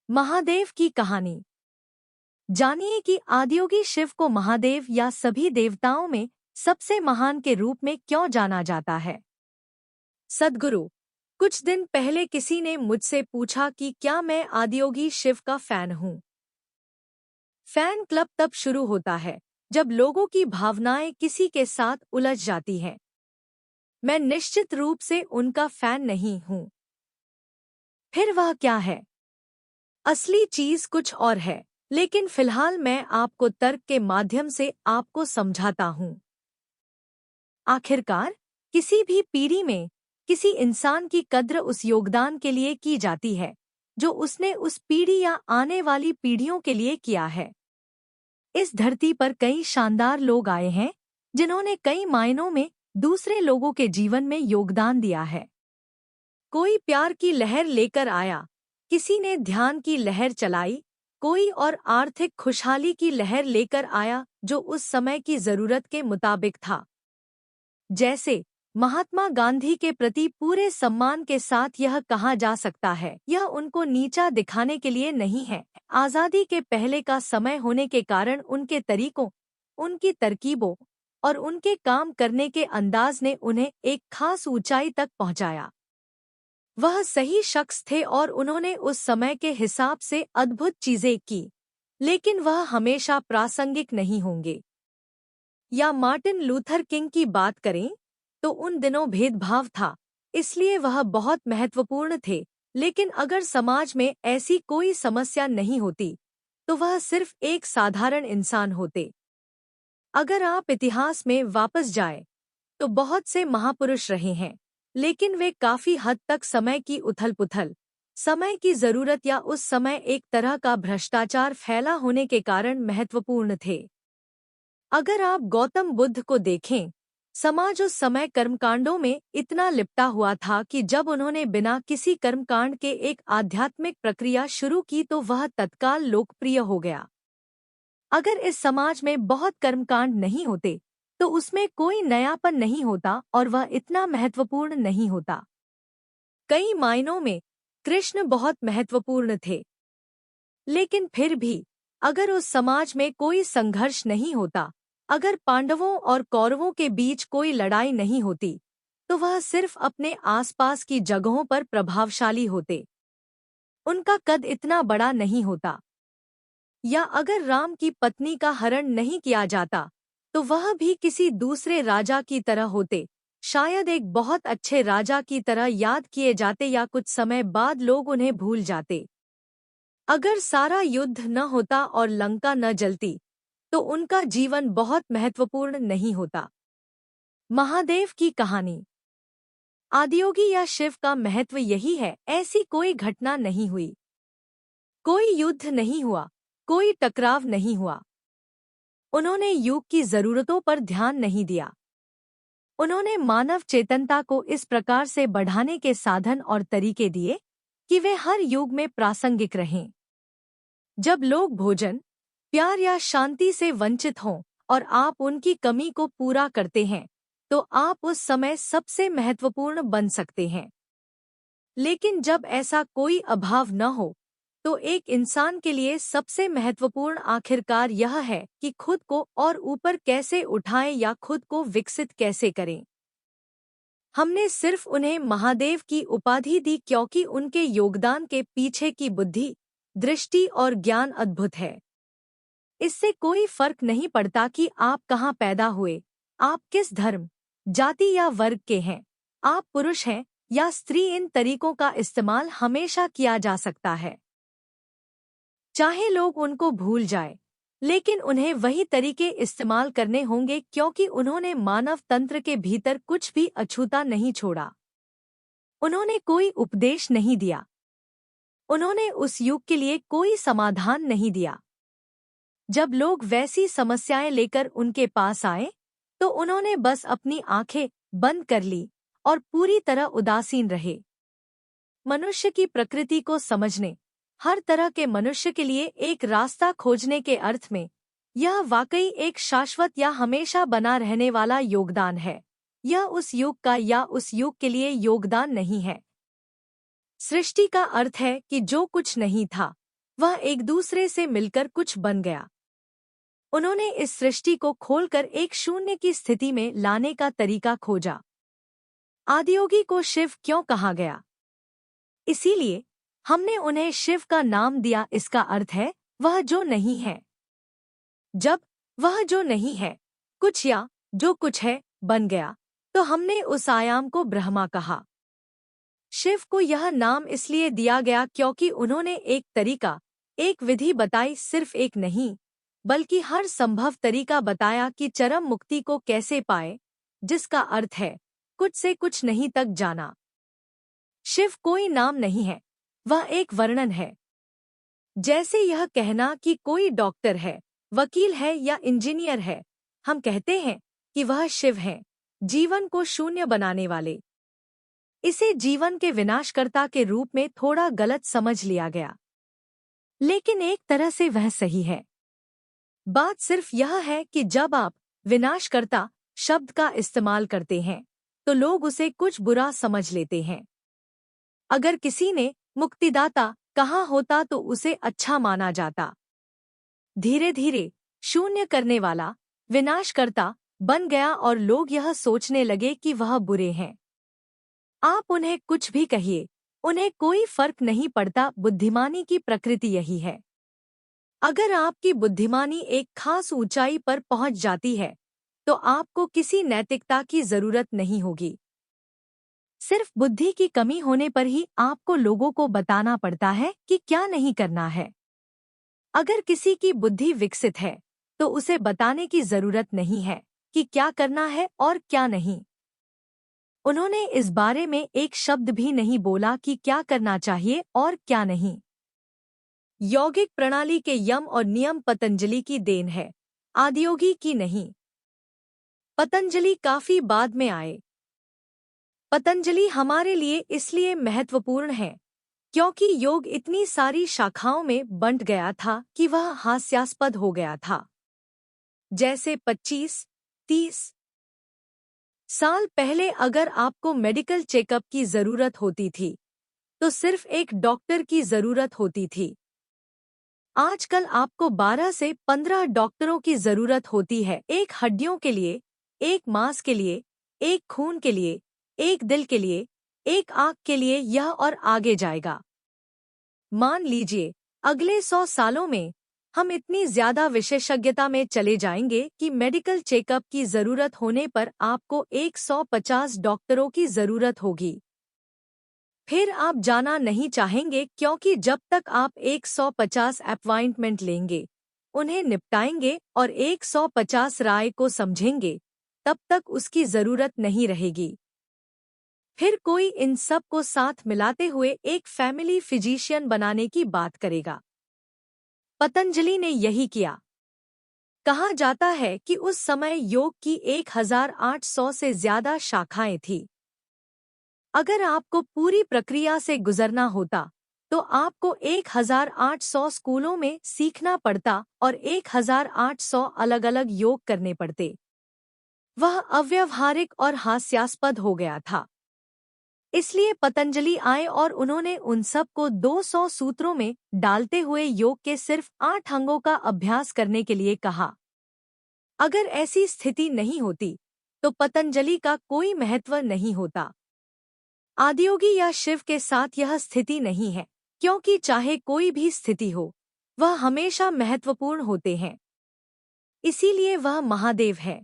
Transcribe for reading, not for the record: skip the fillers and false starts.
महादेव की कहानी। जानिए कि आदियोगी शिव को महादेव या सभी देवताओं में सबसे महान के रूप में क्यों जाना जाता है। सद्गुरु, कुछ दिन पहले किसी ने मुझसे पूछा कि क्या मैं आदियोगी शिव का फैन हूँ। फैन क्लब तब शुरू होता है जब लोगों की भावनाएं किसी के साथ उलझ जाती हैं। मैं निश्चित रूप से उनका फैन नहीं हूँ। फिर वह क्या है? असली चीज कुछ और है, लेकिन फिलहाल मैं आपको तर्क के माध्यम से आपको समझाता हूँ। आखिरकार किसी भी पीढ़ी में किसी इंसान की कद्र उस योगदान के लिए की जाती है जो उसने उस पीढ़ी या आने वाली पीढ़ियों के लिए किया है। इस धरती पर कई शानदार लोग आए हैं जिन्होंने कई मायनों में दूसरे लोगों के जीवन में योगदान दिया है। कोई प्यार की लहर लेकर आया, किसी ने ध्यान की लहर चलाई, कोई और आर्थिक खुशहाली की लहर लेकर आया जो उस समय की जरूरत के मुताबिक था। जैसे महात्मा गांधी के प्रति पूरे सम्मान के साथ यह कहा जा सकता है, यह उनको नीचा दिखाने के लिए नहीं है। आजादी के पहले का समय होने के कारण उनके तरीकों, उनकी तरकीबों और उनके काम करने के अंदाज ने उन्हें एक खास ऊंचाई तक पहुंचाया। वह सही शख्स थे और उन्होंने उस समय के हिसाब से अद्भुत चीजें की, लेकिन वह हमेशा प्रासंगिक नहीं होंगे। या मार्टिन लूथर किंग की बात करें तो उन दिनों भेदभाव था, इसलिए वह बहुत महत्वपूर्ण थे, लेकिन अगर समाज में ऐसी कोई समस्या नहीं होती तो वह सिर्फ एक साधारण इंसान होते। अगर आप इतिहास में वापस जाएं, तो बहुत से महापुरुष रहे हैं, लेकिन वे काफी हद तक समय की उथल-पुथल, समय की जरूरत या उस समय एक तरह का भ्रष्टाचार फैला होने के कारण महत्वपूर्ण थे। अगर आप गौतम बुद्ध को देखें, समाज उस समय कर्मकांडों में इतना लिपटा हुआ था कि जब उन्होंने बिना किसी कर्मकांड के एक आध्यात्मिक प्रक्रिया शुरू की तो वह तत्काल लोकप्रिय हो गया। अगर इस समाज में बहुत कर्मकांड नहीं होते तो उसमें कोई नयापन नहीं होता और वह इतना महत्वपूर्ण नहीं होता। कई मायनों में कृष्ण बहुत महत्वपूर्ण थे, लेकिन फिर भी अगर उस समाज में कोई संघर्ष नहीं होता, अगर पांडवों और कौरवों के बीच कोई लड़ाई नहीं होती, तो वह सिर्फ अपने आसपास की जगहों पर प्रभावशाली होते। उनका कद इतना बड़ा नहीं होता। या अगर राम की पत्नी का हरण नहीं किया जाता तो वह भी किसी दूसरे राजा की तरह होते, शायद एक बहुत अच्छे राजा की तरह याद किए जाते या कुछ समय बाद लोग उन्हें भूल जाते। अगर सारा युद्ध न होता और लंका न जलती तो उनका जीवन बहुत महत्वपूर्ण नहीं होता। महादेव की कहानी। आदियोगी या शिव का महत्व यही है, ऐसी कोई घटना नहीं हुई, कोई युद्ध नहीं हुआ, कोई टकराव नहीं हुआ। उन्होंने युग की जरूरतों पर ध्यान नहीं दिया। उन्होंने मानव चेतनता को इस प्रकार से बढ़ाने के साधन और तरीके दिए कि वे हर युग में प्रासंगिक रहें। जब लोग भोजन, प्यार या शांति से वंचित हों और आप उनकी कमी को पूरा करते हैं, तो आप उस समय सबसे महत्वपूर्ण बन सकते हैं। लेकिन जब ऐसा कोई अभाव न हो, तो एक इंसान के लिए सबसे महत्वपूर्ण आखिरकार यह है कि खुद को और ऊपर कैसे उठाएं या खुद को विकसित कैसे करें। हमने सिर्फ उन्हें महादेव की उपाधि दी क्योंकि उनके योगदान के पीछे की बुद्धि, दृष्टि और ज्ञान अद्भुत है। इससे कोई फर्क नहीं पड़ता कि आप कहाँ पैदा हुए, आप किस धर्म, जाति या वर्ग के हैं, आप पुरुष हैं या स्त्री, इन तरीकों का इस्तेमाल हमेशा किया जा सकता है। चाहे लोग उनको भूल जाए, लेकिन उन्हें वही तरीके इस्तेमाल करने होंगे क्योंकि उन्होंने मानव तंत्र के भीतर कुछ भी अछूता नहीं छोड़ा। उन्होंने कोई उपदेश नहीं दिया। उन्होंने उस युग के लिए कोई समाधान नहीं दिया। जब लोग वैसी समस्याएं लेकर उनके पास आए, तो उन्होंने बस अपनी आंखें बंद कर ली और पूरी तरह उदासीन रहे। मनुष्य की प्रकृति को समझने, हर तरह के मनुष्य के लिए एक रास्ता खोजने के अर्थ में यह वाकई एक शाश्वत या हमेशा बना रहने वाला योगदान है। यह उस युग का या उस युग के लिए योगदान नहीं है। सृष्टि का अर्थ है कि जो कुछ नहीं था वह एक दूसरे से मिलकर कुछ बन गया। उन्होंने इस सृष्टि को खोलकर एक शून्य की स्थिति में लाने का तरीका खोजा। आदियोगी को शिव क्यों कहा गया? इसीलिए हमने उन्हें शिव का नाम दिया। इसका अर्थ है वह जो नहीं है। जब वह जो नहीं है कुछ या जो कुछ है बन गया, तो हमने उस आयाम को ब्रह्मा कहा। शिव को यह नाम इसलिए दिया गया क्योंकि उन्होंने एक तरीका, एक विधि बताई, सिर्फ एक नहीं बल्कि हर संभव तरीका बताया कि चरम मुक्ति को कैसे पाए, जिसका अर्थ है कुछ से कुछ नहीं तक जाना। शिव कोई नाम नहीं है, वह एक वर्णन है। जैसे यह कहना कि कोई डॉक्टर है, वकील है या इंजीनियर है, हम कहते हैं कि वह शिव हैं, जीवन को शून्य बनाने वाले। इसे जीवन के विनाशकर्ता के रूप में थोड़ा गलत समझ लिया गया, लेकिन एक तरह से वह सही है। बात सिर्फ यह है कि जब आप विनाशकर्ता शब्द का इस्तेमाल करते हैं तो लोग उसे कुछ बुरा समझ लेते हैं। अगर किसी ने मुक्तिदाता कहा होता तो उसे अच्छा माना जाता। धीरे धीरे शून्य करने वाला विनाशकर्ता बन गया और लोग यह सोचने लगे कि वह बुरे हैं। आप उन्हें कुछ भी कहिए, उन्हें कोई फर्क नहीं पड़ता। बुद्धिमानी की प्रकृति यही है। अगर आपकी बुद्धिमानी एक खास ऊंचाई पर पहुंच जाती है तो आपको किसी नैतिकता की जरूरत नहीं होगी। सिर्फ बुद्धि की कमी होने पर ही आपको लोगों को बताना पड़ता है कि क्या नहीं करना है। अगर किसी की बुद्धि विकसित है तो उसे बताने की जरूरत नहीं है कि क्या करना है और क्या नहीं। उन्होंने इस बारे में एक शब्द भी नहीं बोला कि क्या करना चाहिए और क्या नहीं। यौगिक प्रणाली के यम और नियम पतंजलि की देन है, आदियोगी की नहीं। पतंजलि काफी बाद में आए। पतंजलि हमारे लिए इसलिए महत्वपूर्ण है क्योंकि योग इतनी सारी शाखाओं में बंट गया था कि वह हास्यास्पद हो गया था। जैसे 25-30 साल पहले अगर आपको मेडिकल चेकअप की जरूरत होती थी तो सिर्फ एक डॉक्टर की जरूरत होती थी। आजकल आपको 12 से 15 डॉक्टरों की जरूरत होती है, एक हड्डियों के लिए, एक मांस के लिए, एक खून के लिए, एक दिल के लिए, एक आंख के लिए, यह और आगे जाएगा। मान लीजिए अगले 100 सालों में हम इतनी ज्यादा विशेषज्ञता में चले जाएंगे कि मेडिकल चेकअप की जरूरत होने पर आपको 150 डॉक्टरों की जरूरत होगी। फिर आप जाना नहीं चाहेंगे क्योंकि जब तक आप 150 अपॉइंटमेंट लेंगे, उन्हें निपटाएंगे और 150 राय को समझेंगे, तब तक उसकी जरूरत नहीं रहेगी। फिर कोई इन सब को साथ मिलाते हुए एक फैमिली फिजिशियन बनाने की बात करेगा। पतंजलि ने यही किया। कहा जाता है कि उस समय योग की 1800 से ज्यादा शाखाएं थीं। अगर आपको पूरी प्रक्रिया से गुजरना होता तो आपको 1800 स्कूलों में सीखना पड़ता और 1800 अलग-अलग योग करने पड़ते। वह अव्यावहारिक और हास्यास्पद हो गया था। इसलिए पतंजलि आए और उन्होंने उन सब को 200 सूत्रों में डालते हुए योग के सिर्फ 8 अंगों का अभ्यास करने के लिए कहा। अगर ऐसी स्थिति नहीं होती तो पतंजलि का कोई महत्व नहीं होता। आदियोगी या शिव के साथ यह स्थिति नहीं है, क्योंकि चाहे कोई भी स्थिति हो, वह हमेशा महत्वपूर्ण होते हैं। इसीलिए वह महादेव है।